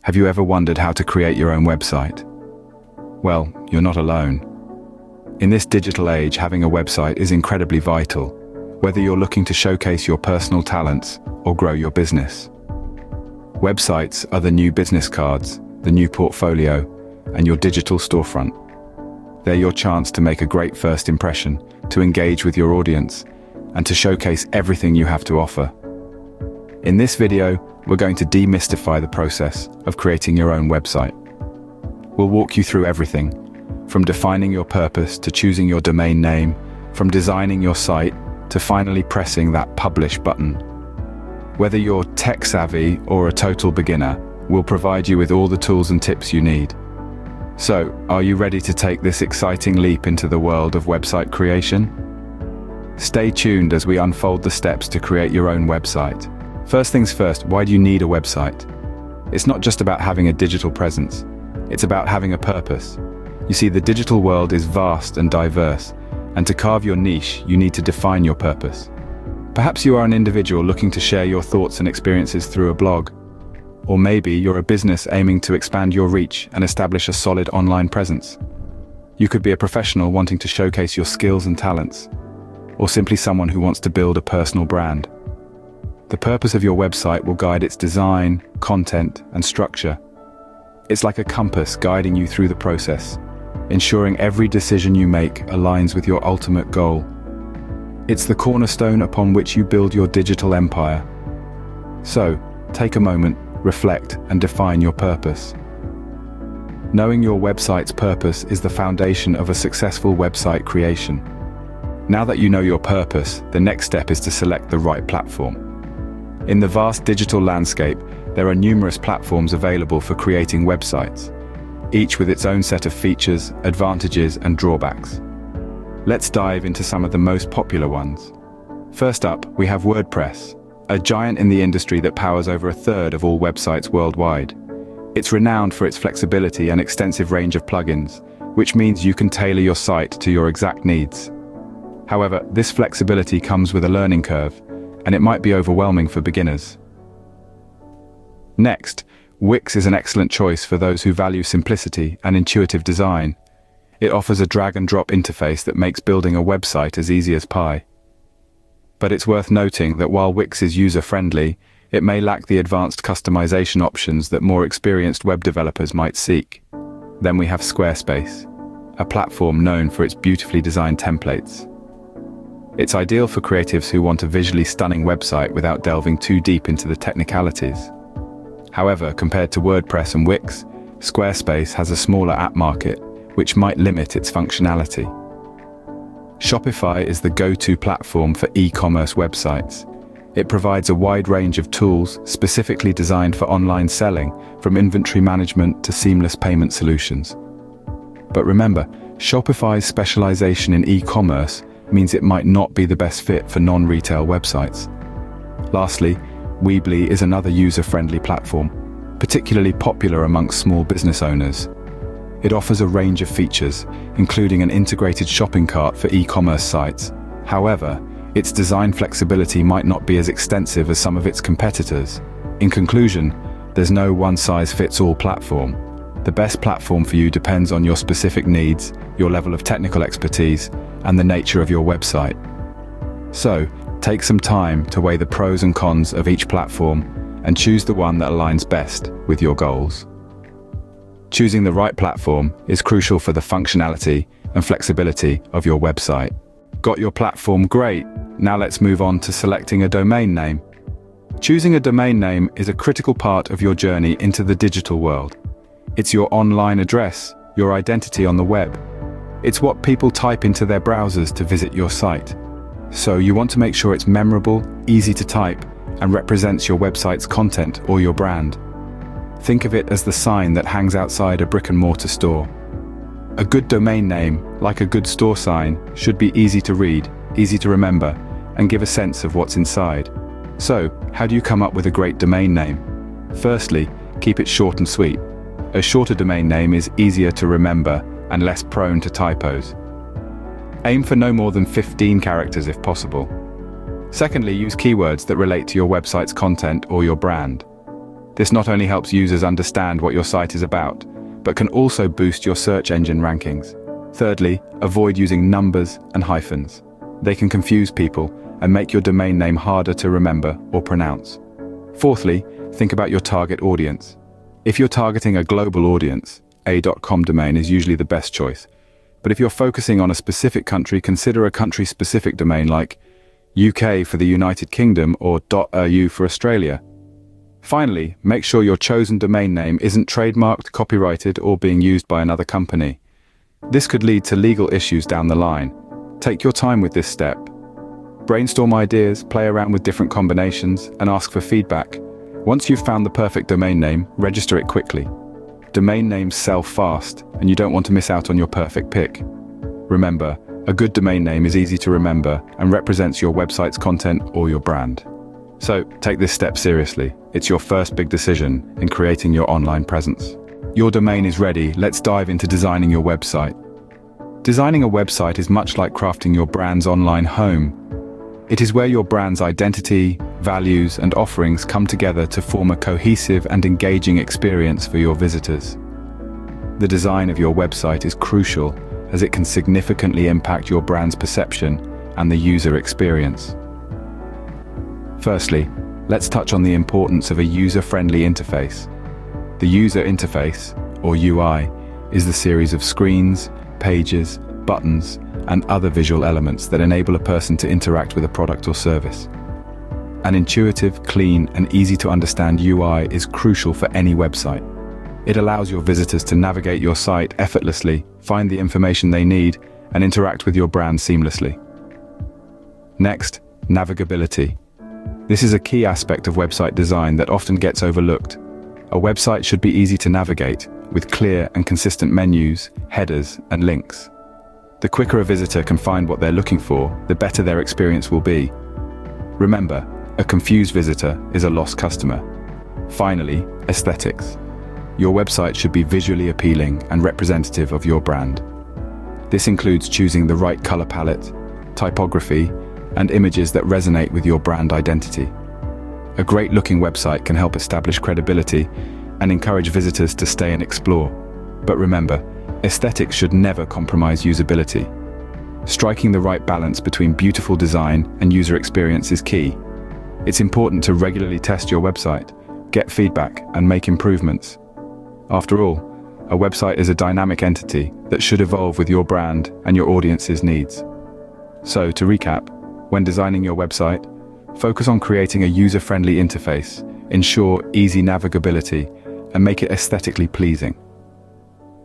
Have you ever wondered how to create your own website? Well, you're not alone. In this digital age, having a website is incredibly vital, whether you're looking to showcase your personal talents or grow your business. Websites are the new business cards, the new portfolio, and your digital storefront. They're your chance to make a great first impression, to engage with your audience, and to showcase everything you have to offer. In this video, we're going to demystify the process of creating your own website. We'll walk you through everything, from defining your purpose to choosing your domain name, from designing your site to finally pressing that publish button. Whether you're tech savvy or a total beginner, we'll provide you with all the tools and tips you need. So, are you ready to take this exciting leap into the world of website creation? Stay tuned as we unfold the steps to create your own website. First things first, why do you need a website? It's not just about having a digital presence. It's about having a purpose. You see, the digital world is vast and diverse, and to carve your niche, you need to define your purpose. Perhaps you are an individual looking to share your thoughts and experiences through a blog. Or maybe you're a business aiming to expand your reach and establish a solid online presence. You could be a professional wanting to showcase your skills and talents, or simply someone who wants to build a personal brand. The purpose of your website will guide its design, content, and structure. It's like a compass guiding you through the process, ensuring every decision you make aligns with your ultimate goal. It's the cornerstone upon which you build your digital empire. So, take a moment, reflect, and define your purpose. Knowing your website's purpose is the foundation of a successful website creation. Now that you know your purpose, the next step is to select the right platform. In the vast digital landscape, there are numerous platforms available for creating websites, each with its own set of features, advantages, and drawbacks. Let's dive into some of the most popular ones. First up, we have WordPress, a giant in the industry that powers over a third of all websites worldwide. It's renowned for its flexibility and extensive range of plugins, which means you can tailor your site to your exact needs. However, this flexibility comes with a learning curve, and it might be overwhelming for beginners. Next, Wix is an excellent choice for those who value simplicity and intuitive design. It offers a drag-and-drop interface that makes building a website as easy as pie. But it's worth noting that while Wix is user-friendly, it may lack the advanced customization options that more experienced web developers might seek. Then we have Squarespace, a platform known for its beautifully designed templates. It's ideal for creatives who want a visually stunning website without delving too deep into the technicalities. However, compared to WordPress and Wix, Squarespace has a smaller app market, which might limit its functionality. Shopify is the go-to platform for e-commerce websites. It provides a wide range of tools specifically designed for online selling, from inventory management to seamless payment solutions. But remember, Shopify's specialization in e-commerce means it might not be the best fit for non-retail websites. Lastly, Weebly is another user-friendly platform, particularly popular amongst small business owners. It offers a range of features, including an integrated shopping cart for e-commerce sites. However, its design flexibility might not be as extensive as some of its competitors. In conclusion, there's no one-size-fits-all platform. The best platform for you depends on your specific needs, your level of technical expertise, and the nature of your website. So, take some time to weigh the pros and cons of each platform and choose the one that aligns best with your goals. Choosing the right platform is crucial for the functionality and flexibility of your website. Got your platform? Great! Now let's move on to selecting a domain name. Choosing a domain name is a critical part of your journey into the digital world. It's your online address, your identity on the web. It's what people type into their browsers to visit your site. So you want to make sure it's memorable, easy to type, and represents your website's content or your brand. Think of it as the sign that hangs outside a brick-and-mortar store. A good domain name, like a good store sign, should be easy to read, easy to remember, and give a sense of what's inside. So, how do you come up with a great domain name? Firstly, keep it short and sweet. A shorter domain name is easier to remember and less prone to typos. Aim for no more than 15 characters if possible. Secondly, use keywords that relate to your website's content or your brand. This not only helps users understand what your site is about, but can also boost your search engine rankings. Thirdly, avoid using numbers and hyphens. They can confuse people and make your domain name harder to remember or pronounce. Fourthly, think about your target audience. If you're targeting a global audience, a .com domain is usually the best choice. But if you're focusing on a specific country, consider a country-specific domain like UK for the United Kingdom or .au for Australia. Finally, make sure your chosen domain name isn't trademarked, copyrighted, or being used by another company. This could lead to legal issues down the line. Take your time with this step. Brainstorm ideas, play around with different combinations, and ask for feedback. Once you've found the perfect domain name, register it quickly. Domain names sell fast, and you don't want to miss out on your perfect pick. Remember, a good domain name is easy to remember and represents your website's content or your brand. So, take this step seriously. It's your first big decision in creating your online presence. Your domain is ready. Let's dive into designing your website. Designing a website is much like crafting your brand's online home. It is where your brand's identity, values, and offerings come together to form a cohesive and engaging experience for your visitors. The design of your website is crucial, as it can significantly impact your brand's perception and the user experience. Firstly, let's touch on the importance of a user-friendly interface. The user interface, or UI, is the series of screens, pages, buttons, and other visual elements that enable a person to interact with a product or service. An intuitive, clean, and easy-to-understand UI is crucial for any website. It allows your visitors to navigate your site effortlessly, find the information they need, and interact with your brand seamlessly. Next, navigability. This is a key aspect of website design that often gets overlooked. A website should be easy to navigate, with clear and consistent menus, headers, and links. The quicker a visitor can find what they're looking for, the better their experience will be. Remember, a confused visitor is a lost customer. Finally, aesthetics. Your website should be visually appealing and representative of your brand. This includes choosing the right color palette, typography, and images that resonate with your brand identity. A great-looking website can help establish credibility and encourage visitors to stay and explore. But remember, aesthetics should never compromise usability. Striking the right balance between beautiful design and user experience is key. It's important to regularly test your website, get feedback, and make improvements. After all, a website is a dynamic entity that should evolve with your brand and your audience's needs. So, to recap, when designing your website, focus on creating a user-friendly interface, ensure easy navigability, and make it aesthetically pleasing.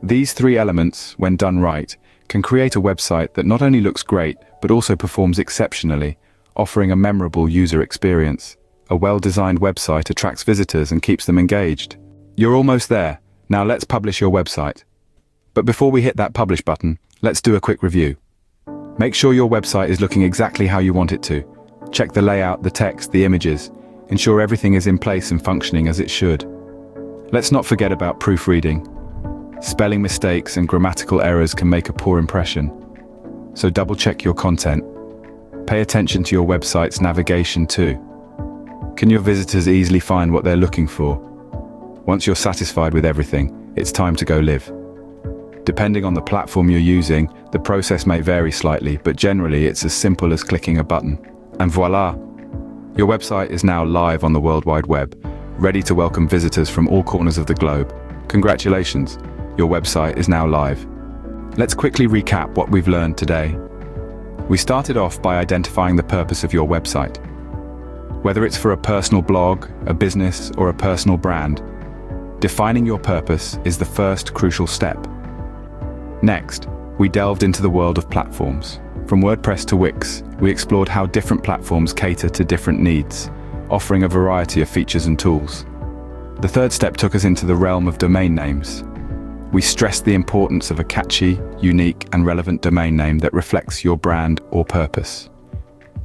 These three elements, when done right, can create a website that not only looks great, but also performs exceptionally, offering a memorable user experience. A well-designed website attracts visitors and keeps them engaged. You're almost there. Now let's publish your website. But before we hit that publish button, let's do a quick review. Make sure your website is looking exactly how you want it to. Check the layout, the text, the images. Ensure everything is in place and functioning as it should. Let's not forget about proofreading. Spelling mistakes and grammatical errors can make a poor impression. So double-check your content. Pay attention to your website's navigation too. Can your visitors easily find what they're looking for? Once you're satisfied with everything, it's time to go live. Depending on the platform you're using, the process may vary slightly, but generally it's as simple as clicking a button. And voila! Your website is now live on the World Wide Web, ready to welcome visitors from all corners of the globe. Congratulations! Your website is now live. Let's quickly recap what we've learned today. We started off by identifying the purpose of your website. Whether it's for a personal blog, a business, or a personal brand, defining your purpose is the first crucial step. Next, we delved into the world of platforms. From WordPress to Wix, we explored how different platforms cater to different needs, offering a variety of features and tools. The third step took us into the realm of domain names. We stressed the importance of a catchy, unique, and relevant domain name that reflects your brand or purpose.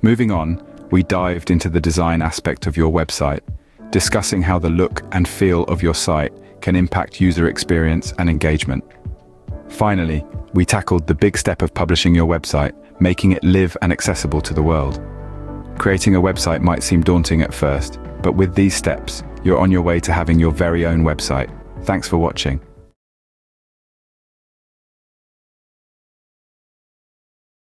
Moving on, we dived into the design aspect of your website, discussing how the look and feel of your site can impact user experience and engagement. Finally, we tackled the big step of publishing your website, making it live and accessible to the world. Creating a website might seem daunting at first, but with these steps, you're on your way to having your very own website. Thanks for watching.